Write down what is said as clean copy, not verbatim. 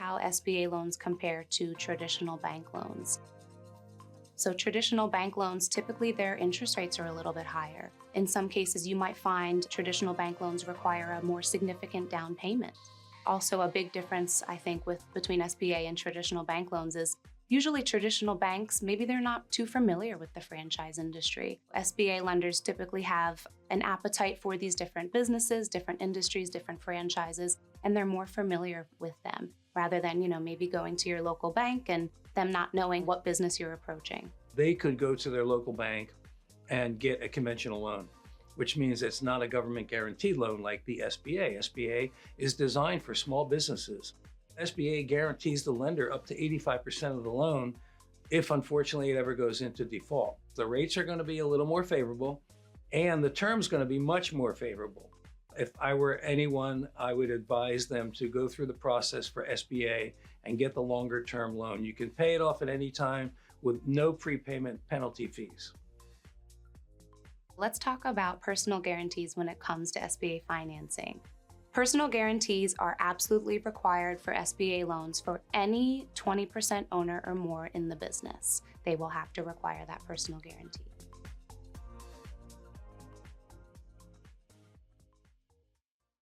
how SBA loans compare to traditional bank loans. So traditional bank loans, typically their interest rates are a little bit higher. In some cases, you might find traditional bank loans require a more significant down payment. Also, a big difference, I think, between SBA and traditional bank loans is usually traditional banks, maybe they're not too familiar with the franchise industry. SBA lenders typically have an appetite for these different businesses, different industries, different franchises, and they're more familiar with them rather than, maybe going to your local bank and them not knowing what business you're approaching. They could go to their local bank and get a conventional loan, which means it's not a government guaranteed loan like the SBA. SBA is designed for small businesses. SBA guarantees the lender up to 85% of the loan if unfortunately it ever goes into default. The rates are going to be a little more favorable and the term's going to be much more favorable. If I were anyone, I would advise them to go through the process for SBA and get the longer term loan. You can pay it off at any time with no prepayment penalty fees. Let's talk about personal guarantees when it comes to SBA financing. Personal guarantees are absolutely required for SBA loans for any 20% owner or more in the business. They will have to require that personal guarantee.